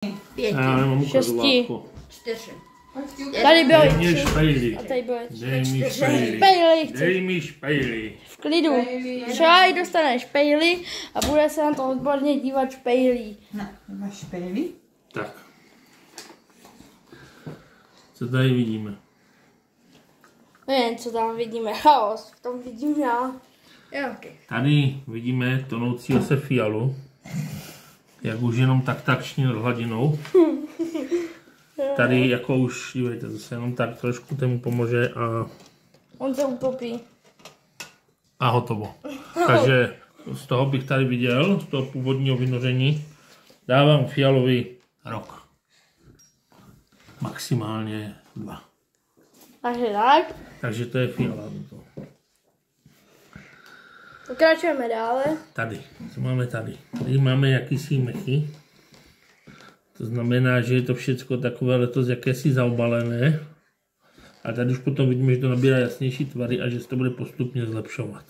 5, Já nemám 6. 4. Tady byly Dej mi 3. špejli. A tady byly 3. Dej mi špejli. Špejli chci. Dej mi špejli. V klidu. Třeba dostane špejli a bude se na to odborně dívat špejlí. Ne, máš špejli? Tak. Co tady vidíme? Nevím, co tam vidíme. Chaos. V tom vidím já. Jo, okay. Tady vidíme tonoucího se fialu. Jak už jenom tak šnil hladinou. Tady jako už, dívejte, zase jenom tak trošku tomu pomůže a... On se utopí. A hotovo. Takže z toho bych tady viděl, z toho původního vynoření, dávám fialový rok. Maximálně 2. Takže tak. Takže to je fiala. Pokračujeme dále. Tady, co máme tady? Tady máme jakýsi mechy. To znamená, že je to všechno takové letos jakési zaobalené. A tady už potom vidíme, že to nabírá jasnější tvary a že se to bude postupně zlepšovat.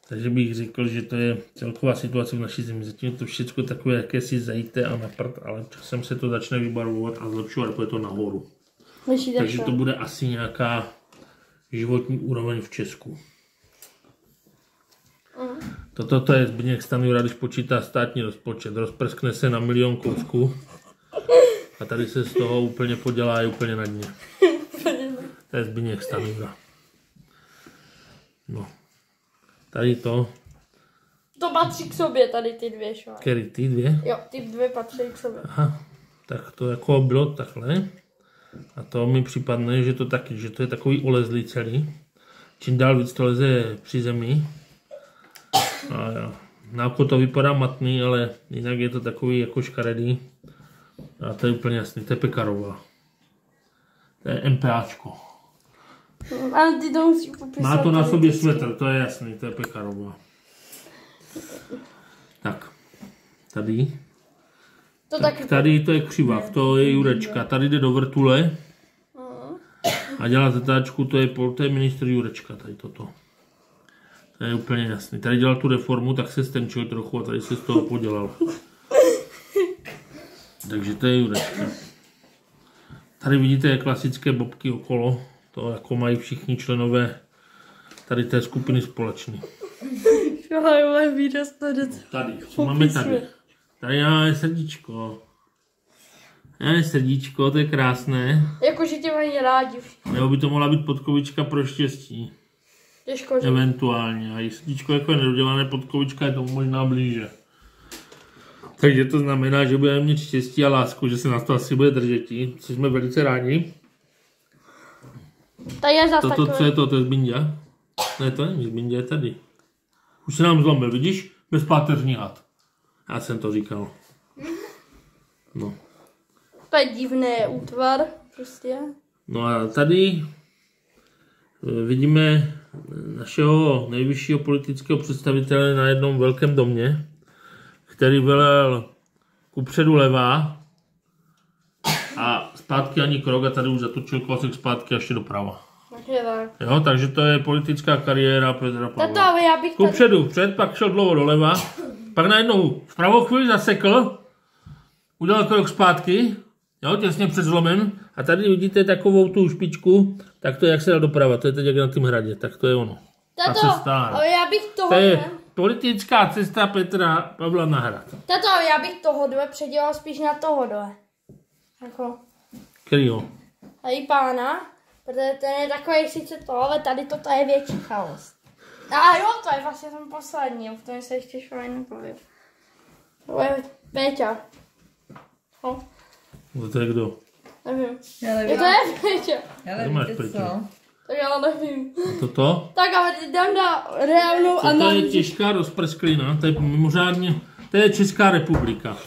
Takže bych řekl, že to je celková situace v naší zemi. Zatím je to všechno takové jakési zajité a na prd, ale časem se to začne vybarvovat a zlepšovat, jako je to nahoru. Takže to bude asi nějaká životní úroveň v Česku. Toto je Zbyněk Stanjura, když počítá státní rozpočet. Rozprskne se na 1 000 000 kousků a tady se z toho úplně podělá je úplně na dně. To je Zbyněk Stanjura. No. Tady to. To patří k sobě, tady ty dvě švály. Který ty dvě? Jo, ty dvě patří k sobě. Aha, tak to jako bylo takhle. A to mi připadne, že to taky, že to je takový olezlý celý. Čím dál víc to leze při zemi. A na oko to vypadá matný, ale jinak je to takový jako škaredý. A to je úplně jasný, to je Pekarová. To je MPAčko. Ale ty to musí popisat. Má to na sobě svetr, to je jasný, to je Pekarová. Tak, tady. To tak tady to je křivák, to je Jurečka. Tady jde do vrtule. A dělá zatáčku, to je ministr Jurečka, tady toto. To je úplně jasný. Tady dělal tu reformu, tak se stenčil trochu a tady se z toho podělal. Takže to je Jurečka. Tady vidíte klasické bobky okolo. To jako mají všichni členové tady té skupiny společný. Tady, co máme tady? Tady máme srdíčko. Máme srdíčko, to je krásné. Jakože tě mají rádi. Nebo by to mohla být podkovička pro štěstí. Těžko, že? Eventuálně. A srdíčko jako je nedodělané, podkovička je tomu možná blíže. Takže to znamená, že budeme mít štěstí a lásku, že se nás to asi bude držet, což jsme velice rádi. To je zase Toto, co je to? To je Zbinďa? Ne, to není Zbinďa, je tady. Už se nám zlomil, vidíš? Bezpáteřní had. Já jsem to říkal. No. To je divný útvar, prostě. No a tady vidíme našeho nejvyššího politického představitele na jednom velkém domě, který velel kupředu levá a zpátky ani krok a tady už zatočil kousek zpátky a ještě doprava. Jo, takže to je politická kariéra Petra Pavla. Tato, já bych tady... Kupředu vpřed, pak šel dlouho doleva, pak najednou v pravou chvíli zasekl, udělal krok zpátky, jo, těsně před zlomem a tady vidíte takovou tu špičku, tak to je jak se dá doprava, to je teď jak na tom hradě, tak to je ono. Tato, ale já bych to je politická cesta Petra Pavla na hrad. Tato, já bych tohodle předělal spíš na tohodle. Jako. Kterýho? Tady pána, protože ten je takový sice to, ale tady toto je větší chaos. A jo, to je vlastně ten poslední, v tom se ještě švoj nepovím. To je Péťa. No. To je kdo? Nevím. To je Péťa. Ale víte co? Tak já nevím. Toto? Tak ale dám na reálnou analýzu. To je těžká rozprsklina, to je mimořádně, to je Česká republika.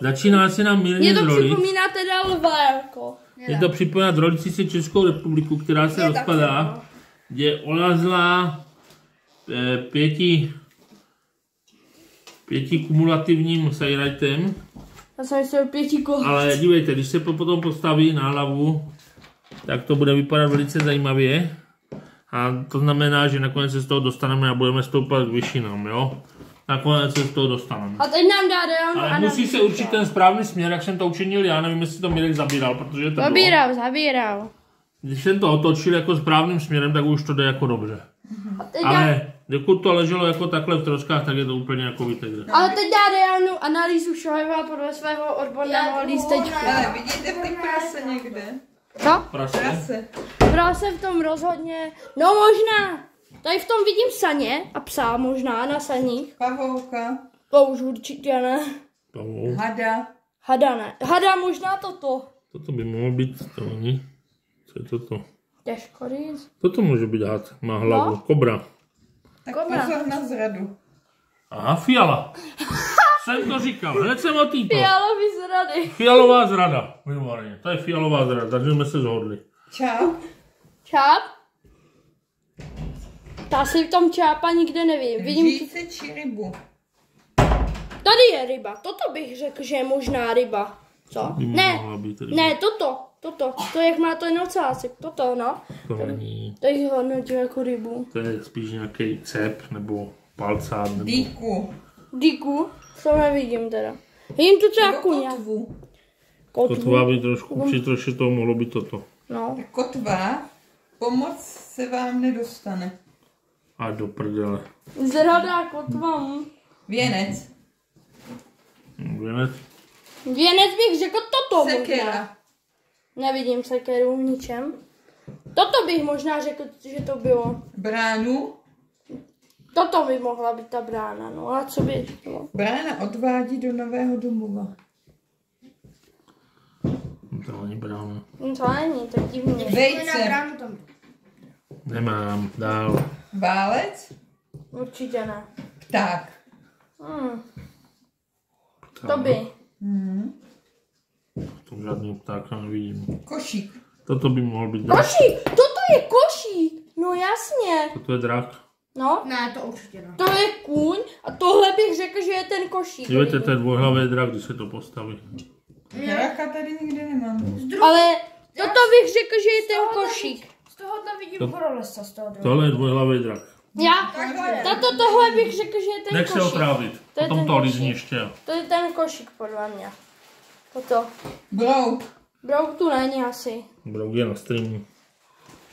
Začíná se nám mírně rolit. Mě to připomíná teda lva jako. Je to připomíná rolící si Českou republiku, která se rozpadá, kde olazla pěti kumulativním sajrajtem. Já jsem myslel 5 kol. Ale dívejte, když se potom postaví na hlavu, tak to bude vypadat velice zajímavě. A to znamená, že nakonec se z toho dostaneme a budeme stoupat k vyšinám, jo. nakonec se z toho dostaneme. A teď nám dá reálnou Ale musí se určit ten správný směr, jak jsem to učinil já, nevím, jestli to Mirek zabíral, protože to Zabíral. Když jsem to otočil jako správným směrem, tak už to jde jako dobře. Ale dokud to leželo jako takhle v troskách, tak je to úplně jako vytegře. Ale teď dá reálnou analýzu Šohajova podle svého odborného lístečku. Ale vidíte v ty prase někde? Co? Prase. Prase v tom rozhodně, no možná. Tady v tom vidím saně a psa možná na saních. Pavouka. To už určitě ne. Hada. Hada ne. Hada možná toto. Toto by mohlo být, to není. Co je toto? Těžko říct. Toto může být had, má hlavu. No. Kobra. Tak Kobra. pozor na zradu. Aha, fiala. Jsem to říkal, hned jsem otýpal. Fialový zrady. Fialová zrada. Výborně, to je fialová zrada, takže jsme se shodli. Čáp. Čáp? Ta si v tom čápa nikde nevím. Vidím, Žíce či rybu. tady je ryba. Toto bych řekl, že je možná ryba. Co? By Ne, mohla být ryba. ne, toto. To jak má ten ocásek. Toto, no. To není. To jich hodnotí jako rybu. To je spíš nějaký cep nebo palcát nebo... Dýku. Díku. To nevidím teda. Vidím tu třeba Nebo kuňa. kotvu. Kotva by trošku, při troši toho mohlo být toto. No. Kotva. Pomoc se vám nedostane. A do prdele. Zrada kotva. Věnec. Věnec? Věnec bych řekl toto možná. Sekera. Nevidím sekeru v ničem. Toto bych možná řekl, že to bylo. Bránu. Toto by mohla být ta brána, no a co by to? Brána odvádí do nového domova. To není brána. No to není, to je divně. Vejce. Nemám, dál. Válec. Určitě ne. Pták. To by. To žádný ptáka nevidím. Košík. Toto by mohl být drak. Košík! Toto je košík! No jasně. Toto je drak. No, Ne, to určitě ne. to je kůň a tohle bych řekl, že je ten košík. Dívejte, to je dvojhlavý drak, když se to postaví. Draka tady nikde nemám. Ale toto bych řekl, že je ten košík. Z tohohle vidím horolesa z toho Tohle je dvojhlavý drak. Já, tohle bych řekl, že je ten Nech se košík. otrávit. To je Potom ten to košík. lízni ještě. To je ten košík podle mě. Toto. Brouk. Brouk tu není asi. Brouk je na streamu.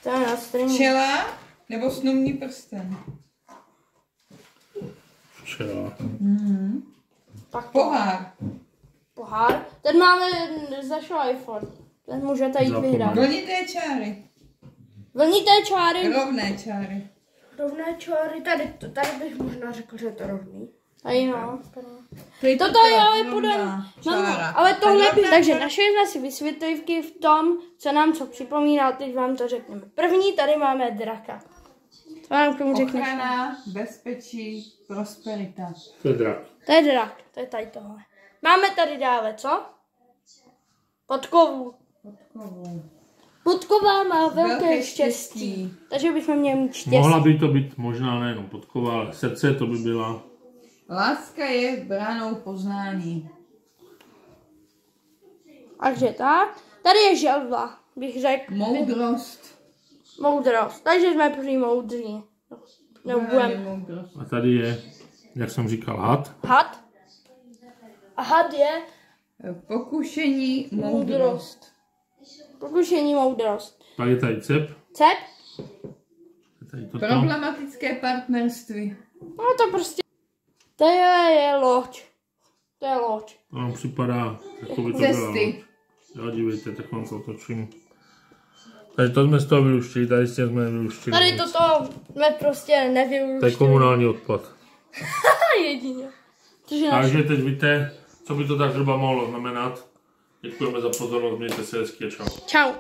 To je na streamu. Včela nebo snubní prsten. Včera. Tak Pohár. pohár. Ten máme za iPhone. Ten můžete jít Zapomněl. vyhrát. Vlnité čáry. Vlnité čáry. Rovné čáry. Rovné čáry, tady bych možná řekl, že je to rovný. Tady no. Tady Toto je ale podle... čára. Ale tohle Rovná by... Takže čára. našli jsme si vysvětlivky v tom, co nám co připomíná, teď vám to řekneme. První tady máme draka. To vám k tomu řekneš. Ochrana, bezpečí, prosperita. To je drak. To je drak, to je tady tohle. Máme tady dále, co? Podkovu. Podkova má velké štěstí. Takže bychom měli mít štěstí. Mohla by to být možná nejenom podkova, ale srdce to by byla. Láska je bránou poznání. Takže tak. Tady je želva, bych řekl. Moudrost. Moudrost. Takže jsme prý moudří. Nebo Právě budeme. moudrost. A tady je, jak jsem říkal, had. Had. A had je Pokušení, moudrost. moudrost. Pokušení moudrost. Pak je tady cep. Cep? Je tady toto. Problematické partnerství. No to prostě. To je loď. To je loď. To nám připadá, jako by to byla. Cesty. Jo, dívejte, tak vám to otočím. Takže to jsme z toho vyluštili, tady s tím jsme vyluštili. Tady toto jsme prostě To je nevyluštili. komunální odpad. Jedině. Takže teď víte, co by to tak zhruba mohlo znamenat. Děkujeme za pozornost, mějte se hezky a čau. Čau.